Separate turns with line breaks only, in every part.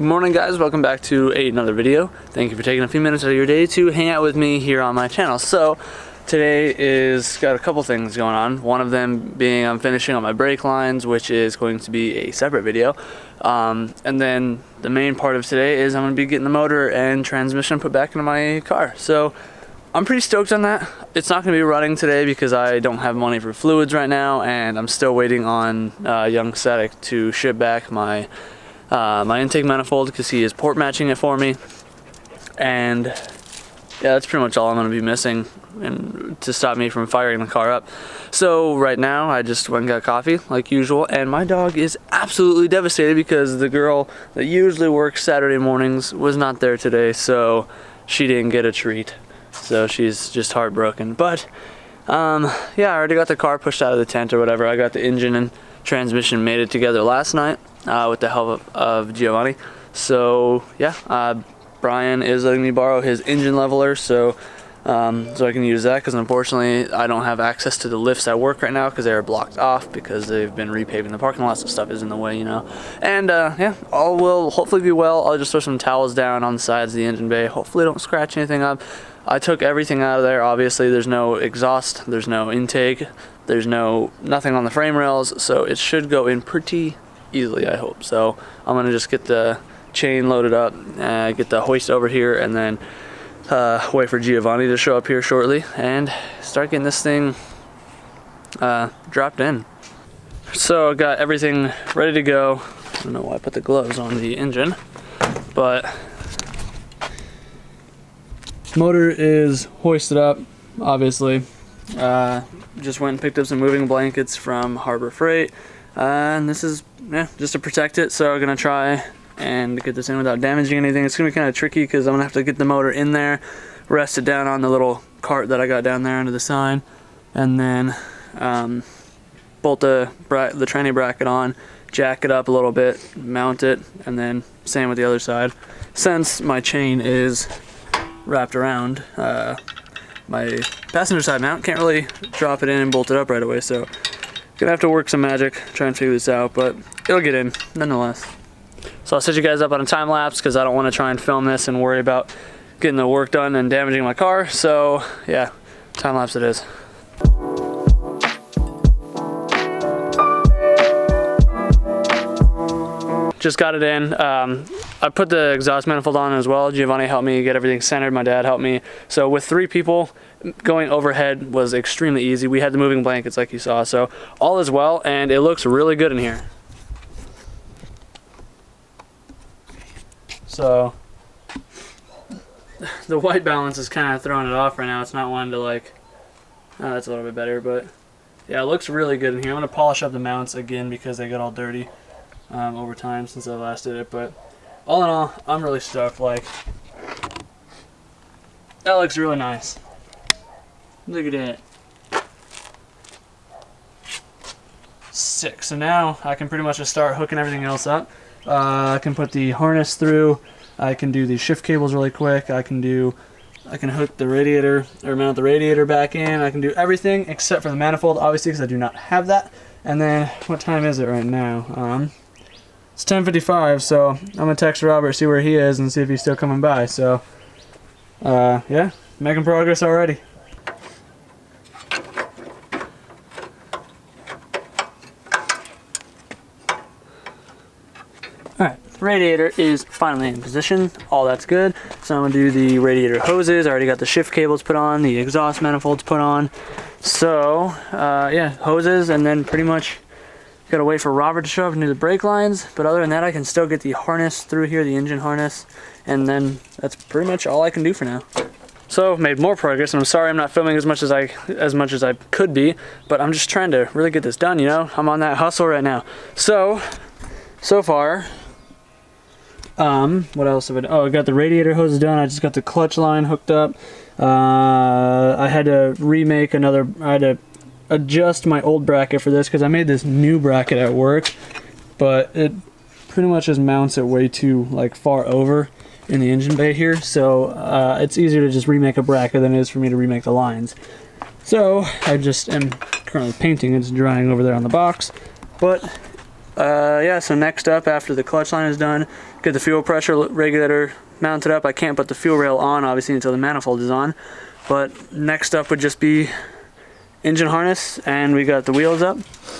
Good morning guys, welcome back to another video. Thank you for taking a few minutes out of your day to hang out with me here on my channel. So today is got a couple things going on. One of them being I'm finishing on my brake lines, which is going to be a separate video. And then the main part of today is I'm going to be getting the motor and transmission put back into my car. So I'm pretty stoked on that. It's not going to be running today because I don't have money for fluids right now, and I'm still waiting on young Sadek to ship back my my intake manifold because he is port matching it for me. And yeah, that's pretty much all I'm going to be missing and to stop me from firing the car up. So right now I just went and got coffee like usual, and my dog is absolutely devastated because the girl that usually works Saturday mornings was not there today, so she didn't get a treat. So she's just heartbroken. But yeah, I already got the car pushed out of the tent or whatever. I got the engine and transmission made it together last night with the help of Giovanni. So yeah, Brian is letting me borrow his engine leveler so I can use that, because unfortunately I don't have access to the lifts at work right now because they are blocked off because they've been repaving the parking lot, so stuff is in the way, you know. And yeah, all will hopefully be well. I'll just throw some towels down on the sides of the engine bay. Hopefully don't scratch anything up. I took everything out of there. Obviously there's no exhaust, there's no intake, there's nothing on the frame rails, so it should go in pretty easily, I hope. So I'm gonna just get the chain loaded up, get the hoist over here, and then wait for Giovanni to show up here shortly and start getting this thing dropped in. So I got everything ready to go. I don't know why I put the gloves on the engine, but motor is hoisted up, obviously. Just went and picked up some moving blankets from Harbor Freight, and this is just to protect it. So I'm gonna try and get this in without damaging anything. It's gonna be kind of tricky because I'm gonna have to get the motor in there, rest it down on the little cart that I got down there under the sign, and then bolt the tranny bracket on, jack it up a little bit, mount it, and then same with the other side. Since my chain is wrapped around my passenger side mount, can't really drop it in and bolt it up right away, so gonna have to work some magic, try and figure this out, but it'll get in nonetheless. So I'll set you guys up on a time lapse because I don't want to try and film this and worry about getting the work done and damaging my car. So yeah, time lapse it is. Just got it in. I put the exhaust manifold on as well. Giovanni helped me get everything centered. My dad helped me. So with 3 people, going overhead was extremely easy. We had the moving blankets like you saw. So all is well, and it looks really good in here. So the white balance is kind of throwing it off right now. It's not wanting to like, that's a little bit better, but yeah, it looks really good in here. I'm going to polish up the mounts again because they got all dirty over time since I last did it, but all in all, I'm really stoked. Like, that looks really nice. Look at that. Sick. So now I can pretty much just start hooking everything else up. I can put the harness through. I can do the shift cables really quick. I can hook the radiator or mount the radiator back in. I can do everything except for the manifold, obviously, because I do not have that. And then what time is it right now? It's 10:55, so I'm gonna text Robert, see where he is, and see if he's still coming by. So yeah, making progress already. Alright, radiator is finally in position. All that's good. So I'm gonna do the radiator hoses. I already got the shift cables put on, the exhaust manifolds put on. So yeah, hoses, and then pretty much gotta wait for Robert to show up and do the brake lines. But other than that, I can still get the harness through here, the engine harness, and then that's pretty much all I can do for now. So made more progress, and I'm sorry I'm not filming as much as I could be, but I'm just trying to really get this done, you know? I'm on that hustle right now. So far, what else have I done? Oh, I got the radiator hoses done. I just got the clutch line hooked up. I had to remake another, I had to adjust my old bracket for this because I made this new bracket at work, but it pretty much just mounts it way too like far over in the engine bay here, so it's easier to just remake a bracket than it is for me to remake the lines. So I just am currently painting. It's drying over there on the box, but Yeah, so next up, after the clutch line is done, get the fuel pressure regulator mounted up. I can't put the fuel rail on, obviously, until the manifold is on. But next up would just be engine harness, and we got the wheels up.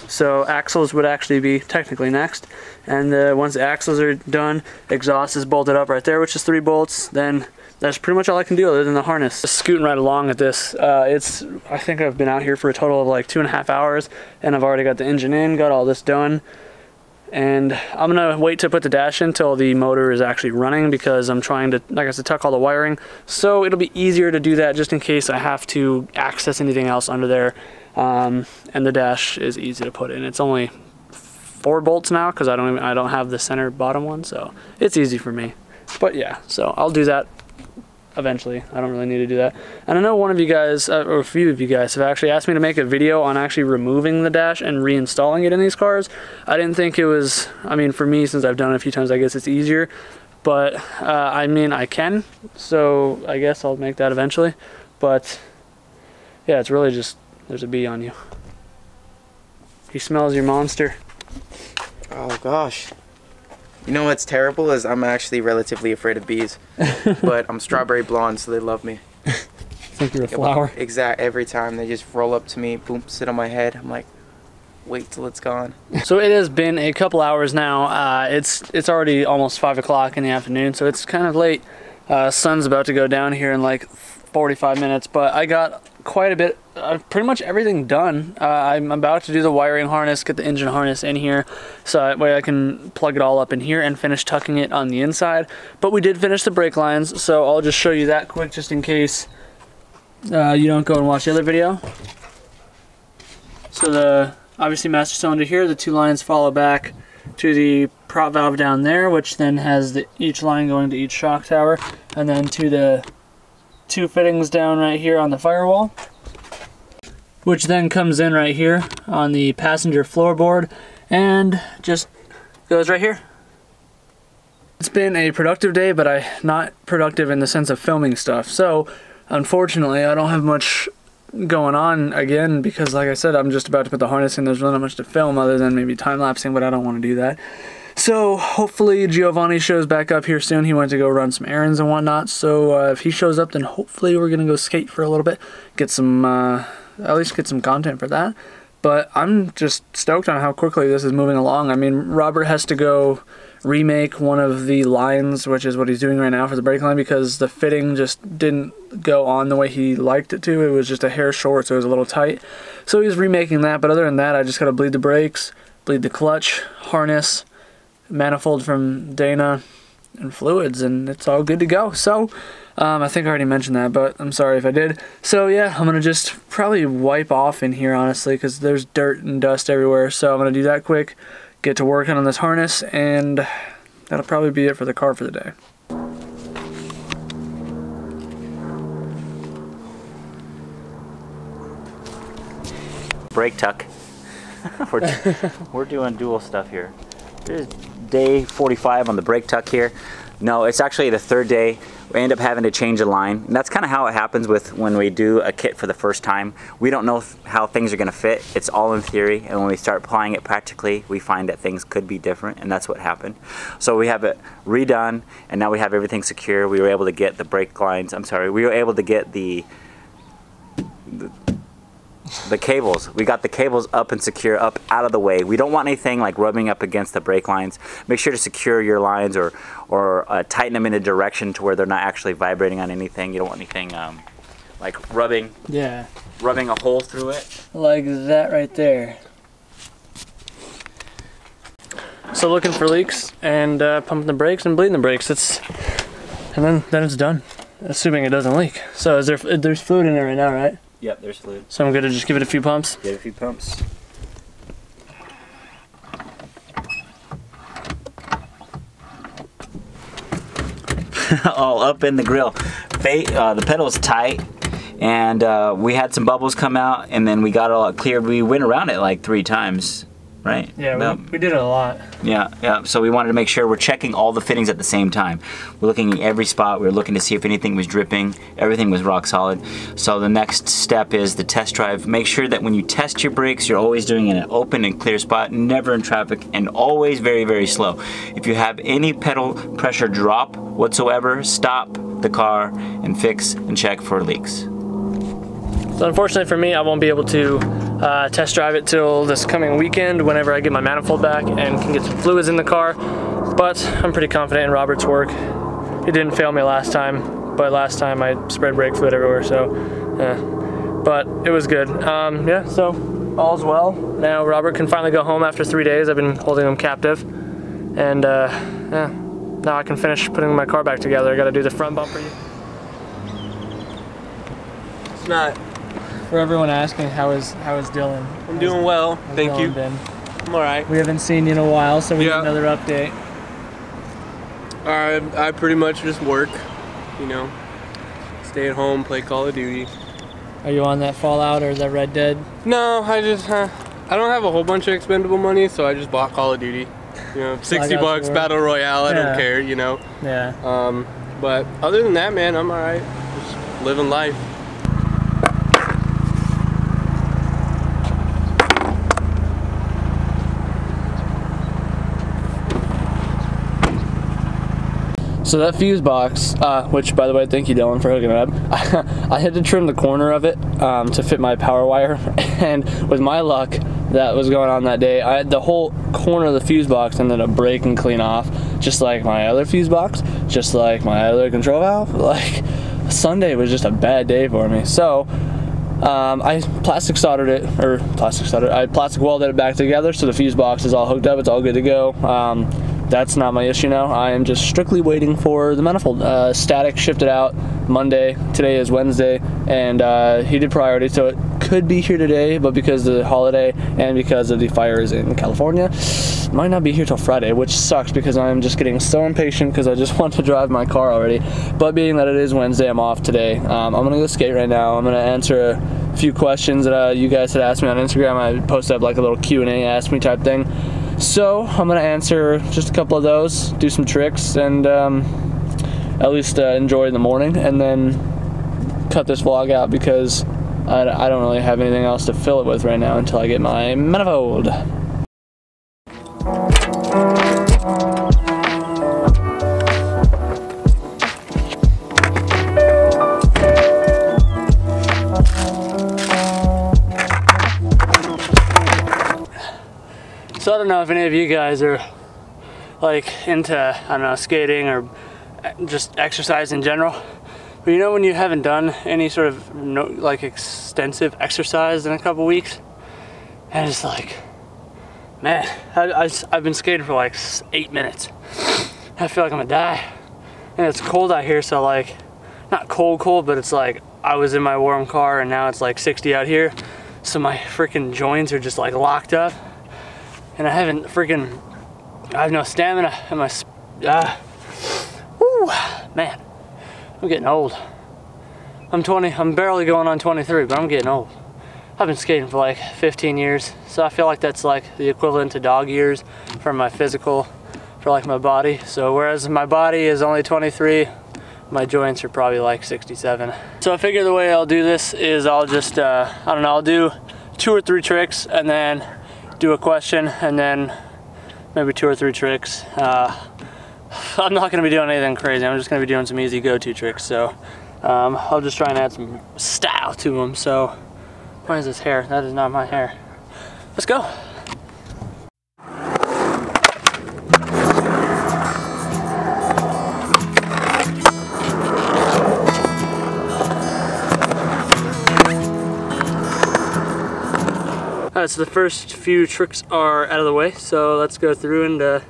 So axles would actually be technically next. And once the axles are done, exhaust is bolted up right there, which is 3 bolts. Then that's pretty much all I can do other than the harness. Just scooting right along at this. I think I've been out here for a total of like 2.5 hours, and I've already got the engine in, got all this done. And I'm gonna wait to put the dash in until the motor is actually running, because I'm trying to, like I said, tuck all the wiring. So it'll be easier to do that just in case I have to access anything else under there. And the dash is easy to put in. It's only 4 bolts now because I don't have the center bottom one, so it's easy for me. But yeah, so I'll do that eventually. I don't really need to do that. And I know one of you guys, or a few of you guys, have actually asked me to make a video on actually removing the dash and reinstalling it in these cars. I didn't think it was, I mean, for me, since I've done it a few times, I guess it's easier. But I mean, I can, so I guess I'll make that eventually. But yeah, it's really just, there's a bee on you. He smells your monster.
Oh gosh. You know what's terrible is I'm actually relatively afraid of bees, but I'm strawberry blonde, so they love me.
I think you're a flower.
Exactly. Every time they just roll up to me, boom, sit on my head. I'm like, wait till it's gone.
So it has been a couple hours now. It's already almost 5 o'clock in the afternoon, so it's kind of late. Sun's about to go down here in like 45 minutes, but I got quite a bit, pretty much everything done. I'm about to do the wiring harness, get the engine harness in here, so that way I can plug it all up in here and finish tucking it on the inside. But we did finish the brake lines, so I'll just show you that quick just in case you don't go and watch the other video. So the obviously master cylinder here, the 2 lines follow back to the prop valve down there, which then has each line going to each shock tower, and then to the 2 fittings down right here on the firewall, which then comes in right here on the passenger floorboard and just goes right here. It's been a productive day, but not productive in the sense of filming stuff. So unfortunately, I don't have much going on again, because like I said, I'm just about to put the harness in. There's really not much to film other than maybe time-lapsing, but I don't want to do that. So hopefully Giovanni shows back up here soon. He went to go run some errands and whatnot. So if he shows up, then hopefully we're gonna go skate for a little bit, get some at least get some content for that. But I'm just stoked on how quickly this is moving along. I mean, Robert has to go remake one of the lines, which is what he's doing right now for the brake line, because the fitting just didn't go on the way he liked it to. It was just a hair short, so it was a little tight. So he's remaking that. But other than that, I just gotta bleed the brakes, bleed the clutch, harness, manifold from Dana, and fluids, and it's all good to go. So I think I already mentioned that, but I'm sorry if I did. So yeah, I'm gonna just probably wipe off in here, honestly, because there's dirt and dust everywhere. So I'm gonna do that quick, get to working on this harness, and that'll probably be it for the car for the day.
Brake tuck. We're doing dual stuff here. There's day 45 on the brake tuck here. No, it's actually the 3rd day. We end up having to change a line. And that's kind of how it happens with when we do a kit for the first time. We don't know how things are going to fit. It's all in theory. And when we start applying it practically, we find that things could be different. And that's what happened. So we have it redone, and now we have everything secure. We were able to get the brake lines. I'm sorry. We were able to get the cables. We got the cables up and secure, up out of the way. We don't want anything like rubbing up against the brake lines. Make sure to secure your lines or tighten them in a direction to where they're not actually vibrating on anything. You don't want anything like rubbing a hole through it.
Like that right there. So looking for leaks and pumping the brakes and bleeding the brakes. And then it's done, assuming it doesn't leak. So there's fluid in there right now, right?
Yep, there's fluid.
So I'm going to just give it a few pumps?
Give it a few pumps. All up in the grill. The pedal's tight, and we had some bubbles come out, and then we got all cleared. We went around it like 3 times, right?
Yeah, we did it a lot.
Yeah. So we wanted to make sure we're checking all the fittings at the same time. We're looking at every spot. We were looking to see if anything was dripping. Everything was rock solid. So the next step is the test drive. Make sure that when you test your brakes, you're always doing it in an open and clear spot, never in traffic, and always very, very slow. If you have any pedal pressure drop whatsoever, stop the car and fix and check for leaks.
So unfortunately for me, I won't be able to test drive it till this coming weekend whenever I get my manifold back and can get some fluids in the car. But I'm pretty confident in Robert's work. He didn't fail me last time, but last time I spread brake fluid everywhere, so but it was good. Yeah, so all's well. Now Robert can finally go home after 3 days. I've been holding him captive, and yeah, now I can finish putting my car back together. I got to do the front bumper.
It's not.
For everyone asking, how is Dylan?
I'm doing well, thank you. I'm alright.
We haven't seen you in a while, so we need another update.
I pretty much just work, you know, stay at home, play Call of Duty.
Are you on that Fallout or is that Red Dead?
No, I just, I don't have a whole bunch of expendable money, so I just bought Call of Duty. You know, 60 bucks, Battle Royale, I don't care, you know.
Yeah.
But other than that, man, I'm alright. Just living life.
So that fuse box, which by the way, thank you Dylan for hooking it up. I had to trim the corner of it to fit my power wire, and with my luck, that was going on that day. The whole corner of the fuse box ended up breaking clean off, just like my other fuse box, just like my other control valve. Like, Sunday was just a bad day for me. So I plastic soldered it, I plastic welded it back together, so the fuse box is all hooked up, it's all good to go. That's not my issue now. I am just strictly waiting for the manifold. Static shipped it out Monday. Today is Wednesday, and he did priority, so it could be here today, but because of the holiday and because of the fires in California, it might not be here till Friday, which sucks because I'm just getting so impatient because I just want to drive my car already. But being that it is Wednesday, I'm off today. I'm gonna go skate right now. I'm gonna answer a few questions that you guys had asked me on Instagram. I posted up like a little Q&A, ask me type thing. So I'm gonna answer just a couple of those, do some tricks, and at least enjoy the morning, and then cut this vlog out because I don't really have anything else to fill it with right now until I get my manifold. So I don't know if any of you guys are like into, I don't know, skating or just exercise in general. But you know when you haven't done any sort of like extensive exercise in a couple weeks, and it's like, man, I've been skating for like 8 minutes. I feel like I'm gonna die. And it's cold out here, so like, not cold, but it's like I was in my warm car and now it's like 60 out here. So my freaking joints are just like locked up. And I have no stamina in my, whew, man, I'm getting old. I'm barely going on 23, but I'm getting old. I've been skating for like 15 years, so I feel like that's like the equivalent to dog years for my physical, for like my body. So whereas my body is only 23, my joints are probably like 67. So I figure the way I'll do this is I'll just, I don't know, I'll do 2 or 3 tricks and then do a question, and then maybe 2 or 3 tricks. I'm not gonna be doing anything crazy. I'm just gonna be doing some easy go-to tricks. So I'll just try and add some style to them. So why is this hair? That is not my hair. Let's go. Alright, so the first few tricks are out of the way, so let's go through and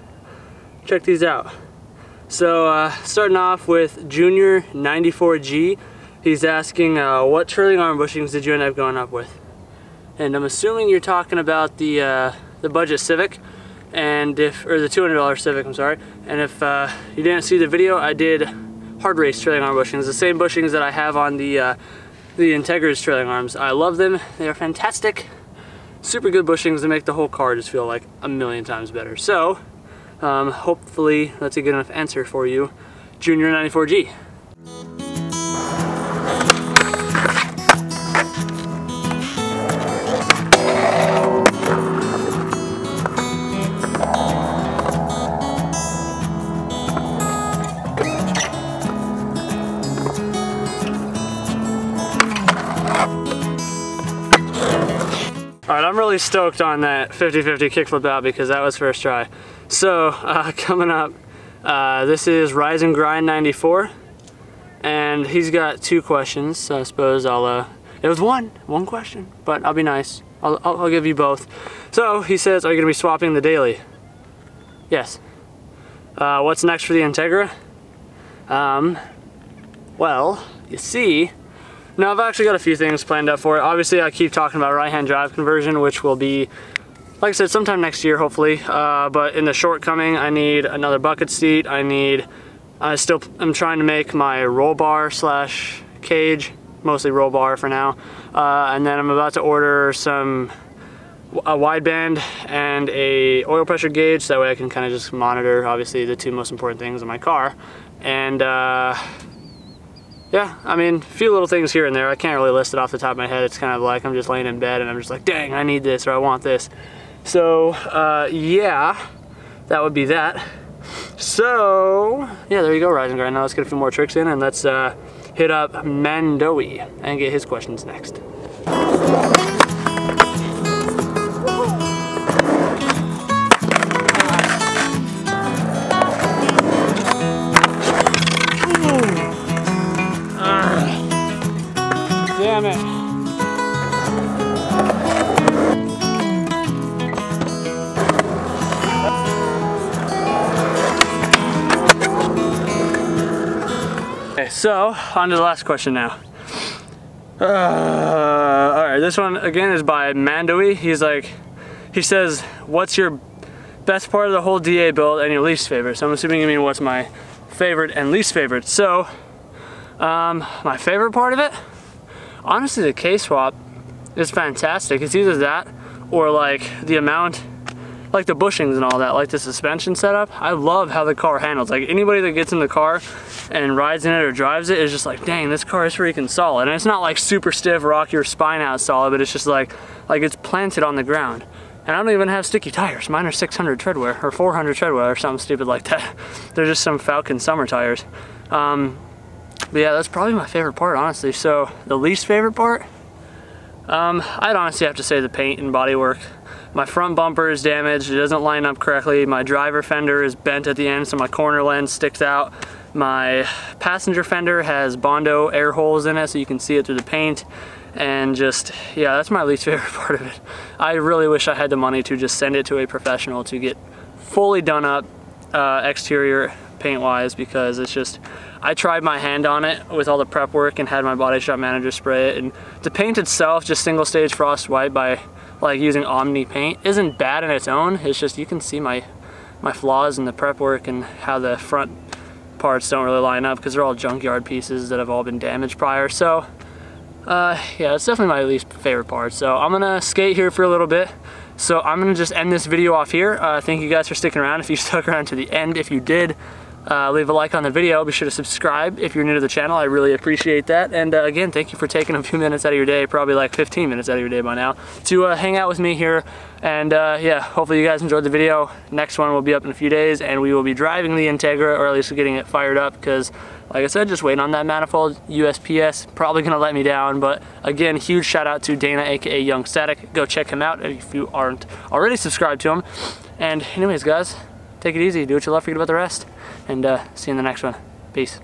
check these out. So starting off with Junior 94G, he's asking what trailing arm bushings did you end up going up with? And I'm assuming you're talking about the budget Civic, and or the $200 Civic, I'm sorry. And if you didn't see the video, I did hard race trailing arm bushings, the same bushings that I have on the Integra's trailing arms. I love them, they are fantastic. super good bushings to make the whole car just feel like a million times better. So hopefully that's a good enough answer for you, Junior 94G. Alright, I'm really stoked on that 50-50 kickflip out because that was first try. So, coming up, this is Rise and Grind 94, and he's got 2 questions, so I suppose I'll, it was one question, but I'll be nice. I'll give you both. So, he says, are you going to be swapping the daily? Yes. What's next for the Integra? Well, you see, now I've actually got a few things planned up for it. Obviously, I keep talking about right-hand drive conversion, which will be, like I said, sometime next year, hopefully. But in the shortcoming, I need another bucket seat. I still am trying to make my roll bar / cage, mostly roll bar for now. And then I'm about to order a wideband and a oil pressure gauge, so that way I can kind of just monitor, obviously, the 2 most important things in my car. And yeah, I mean, a few little things here and there. I can't really list it off the top of my head. It's kind of like I'm just laying in bed and I'm just like, dang, I need this or I want this. So, yeah, that would be that. So, yeah, there you go, Rise and Grind. Now let's get a few more tricks in and let's hit up Mandoe and get his questions next. Damn it. Okay, so on to the last question now. Alright, this one again is by Mandoe. He says, what's your best part of the whole DA build and your least favorite? So I'm assuming you mean what's my favorite and least favorite. So, my favorite part of it? Honestly, the K-swap is fantastic. It's either that or like the amount, like the bushings and all that, like the suspension setup. I love how the car handles. Like anybody that gets in the car and rides in it or drives it is just like, dang, this car is freaking solid. And it's not like super stiff, rock your spine out solid, but it's just like it's planted on the ground. And I don't even have sticky tires. Mine are 600 treadwear or 400 treadwear or something stupid like that. They're just some Falcon summer tires. But yeah, that's probably my favorite part, honestly. So the least favorite part, I'd honestly have to say the paint and bodywork. My front bumper is damaged. It doesn't line up correctly. My driver fender is bent at the end, so my corner lens sticks out. My passenger fender has Bondo air holes in it, so you can see it through the paint. And just, yeah, that's my least favorite part of it. I really wish I had the money to just send it to a professional to get fully done up exterior paint-wise, because it's just, I tried my hand on it with all the prep work and had my body shop manager spray it, and the paint itself, just single stage frost white by like using Omni paint, isn't bad in its own. It's just you can see my flaws in the prep work and how the front parts don't really line up because they're all junkyard pieces that have all been damaged prior. So yeah, it's definitely my least favorite part. So I'm gonna skate here for a little bit. So I'm gonna just end this video off here. Thank you guys for sticking around. If you stuck around to the end, if you did, leave a like on the video. Be sure to subscribe if you're new to the channel. I really appreciate that. And again, thank you for taking a few minutes out of your day, probably like 15 minutes out of your day by now, to hang out with me here. And yeah, hopefully you guys enjoyed the video. Next one will be up in a few days, and we will be driving the Integra, or at least getting it fired up, because like I said, just waiting on that manifold. USPS probably gonna let me down, but again, huge shout out to Dana, aka Young Static. Go check him out if you aren't already subscribed to him. And anyways, guys, take it easy, do what you love, forget about the rest, and see you in the next one. Peace.